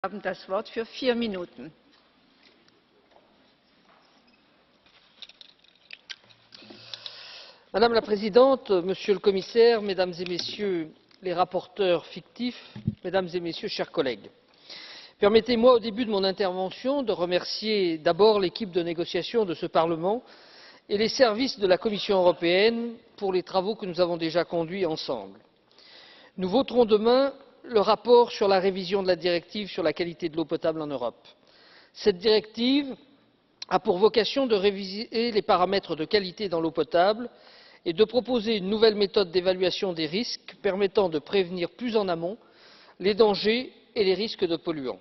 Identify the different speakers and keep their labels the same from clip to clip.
Speaker 1: haben das Wort für 4 Minuten.
Speaker 2: Madame la Présidente, Monsieur le Commissaire, Mesdames et Messieurs les rapporteurs fictifs, Mesdames et Messieurs, chers collègues, permettez-moi au début de mon intervention de remercier d'abord l'équipe de négociation de ce Parlement et les services de la Commission européenne pour les travaux que nous avons déjà conduits ensemble. Nous voterons demain le rapport sur la révision de la directive sur la qualité de l'eau potable en Europe. Cette directive a pour vocation de réviser les paramètres de qualité dans l'eau potable et de proposer une nouvelle méthode d'évaluation des risques permettant de prévenir plus en amont les dangers et les risques de polluants.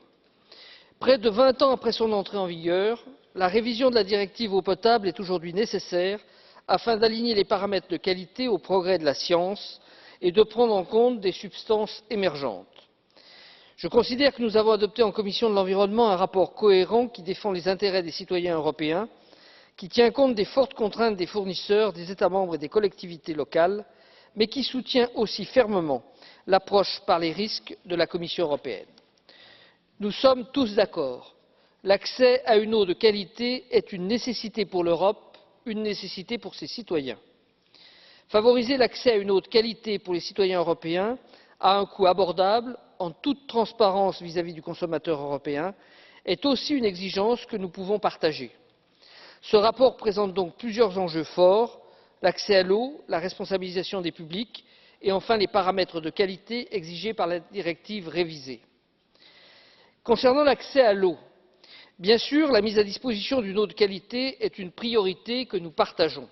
Speaker 2: Près de 20 ans après son entrée en vigueur, la révision de la directive eau potable est aujourd'hui nécessaire afin d'aligner les paramètres de qualité au progrès de la science et de prendre en compte des substances émergentes. Je considère que nous avons adopté en commission de l'environnement un rapport cohérent qui défend les intérêts des citoyens européens, qui tient compte des fortes contraintes des fournisseurs, des États membres et des collectivités locales, mais qui soutient aussi fermement l'approche par les risques de la Commission européenne. Nous sommes tous d'accord. L'accès à une eau de qualité est une nécessité pour l'Europe, une nécessité pour ses citoyens. Favoriser l'accès à une eau de qualité pour les citoyens européens à un coût abordable, en toute transparence vis-à-vis du consommateur européen, est aussi une exigence que nous pouvons partager. Ce rapport présente donc plusieurs enjeux forts, l'accès à l'eau, la responsabilisation des publics et enfin les paramètres de qualité exigés par la directive révisée. Concernant l'accès à l'eau, bien sûr, la mise à disposition d'une eau de qualité est une priorité que nous partageons.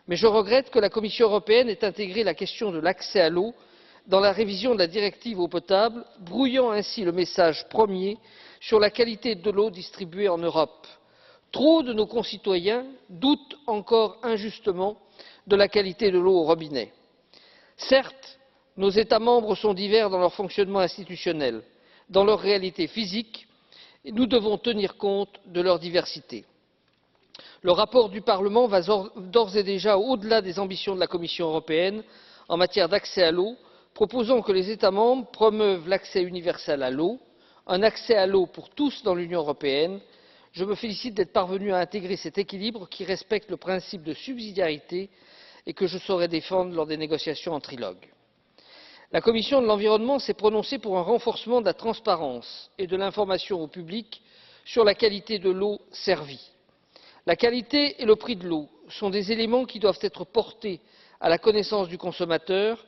Speaker 2: Mais je regrette que la Commission européenne ait intégré la question de l'accès à l'eau dans la révision de la directive eau potable, brouillant ainsi le message premier sur la qualité de l'eau distribuée en Europe. Trop de nos concitoyens doutent encore injustement de la qualité de l'eau au robinet. Certes, nos États membres sont divers dans leur fonctionnement institutionnel, dans leur réalité physique, et nous devons tenir compte de leur diversité. Le rapport du Parlement va d'ores et déjà au-delà des ambitions de la Commission européenne en matière d'accès à l'eau, proposant que les États membres promeuvent l'accès universel à l'eau, un accès à l'eau pour tous dans l'Union européenne. Je me félicite d'être parvenu à intégrer cet équilibre qui respecte le principe de subsidiarité et que je saurai défendre lors des négociations en trilogue. La Commission de l'environnement s'est prononcée pour un renforcement de la transparence et de l'information au public sur la qualité de l'eau servie. La qualité et le prix de l'eau sont des éléments qui doivent être portés à la connaissance du consommateur,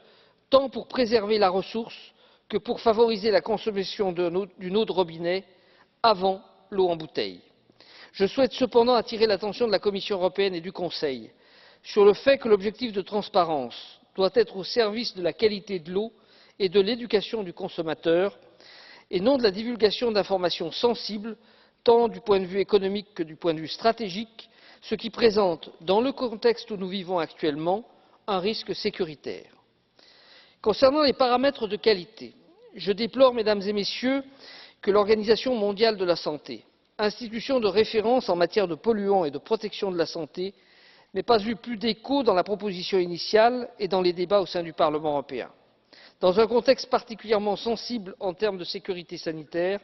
Speaker 2: tant pour préserver la ressource que pour favoriser la consommation d'une eau de robinet avant l'eau en bouteille. Je souhaite cependant attirer l'attention de la Commission européenne et du Conseil sur le fait que l'objectif de transparence doit être au service de la qualité de l'eau et de l'éducation du consommateur, et non de la divulgation d'informations sensibles, tant du point de vue économique que du point de vue stratégique, ce qui présente, dans le contexte où nous vivons actuellement, un risque sécuritaire. Concernant les paramètres de qualité, je déplore, Mesdames et Messieurs, que l'Organisation mondiale de la santé, institution de référence en matière de polluants et de protection de la santé, n'ait pas eu plus d'écho dans la proposition initiale et dans les débats au sein du Parlement européen. Dans un contexte particulièrement sensible en termes de sécurité sanitaire,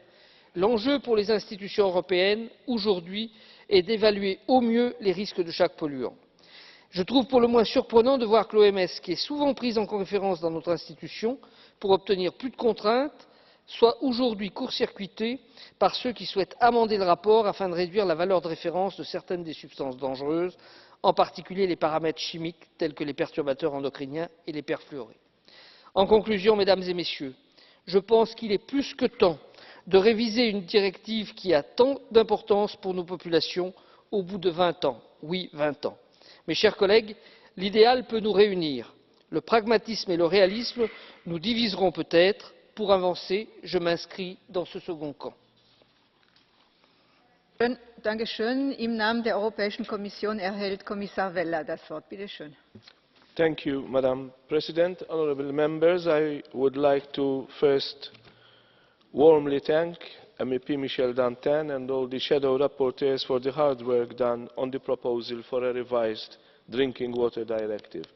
Speaker 2: l'enjeu pour les institutions européennes aujourd'hui est d'évaluer au mieux les risques de chaque polluant. Je trouve pour le moins surprenant de voir que l'OMS, qui est souvent prise en référence dans notre institution pour obtenir plus de contraintes, soit aujourd'hui court-circuitée par ceux qui souhaitent amender le rapport afin de réduire la valeur de référence de certaines des substances dangereuses, en particulier les paramètres chimiques tels que les perturbateurs endocriniens et les perfluorés. En conclusion, Mesdames et Messieurs, je pense qu'il est plus que temps de réviser une directive qui a tant d'importance pour nos populations au bout de 20 ans. Oui, 20 ans. Mes chers collègues, l'idéal peut nous réunir. Le pragmatisme et le réalisme nous diviseront peut-être. Pour avancer, je m'inscris dans ce second camp.
Speaker 1: Dankeschön. Im Namen der Europäischen Kommission erhält Kommissar Vella das Wort. Bitte schön.
Speaker 3: Thank you, Madam President. Honourable members, I would like to first warmly thank MEP Michel Dantin and all the shadow rapporteurs for the hard work done on the proposal for a revised Drinking Water Directive.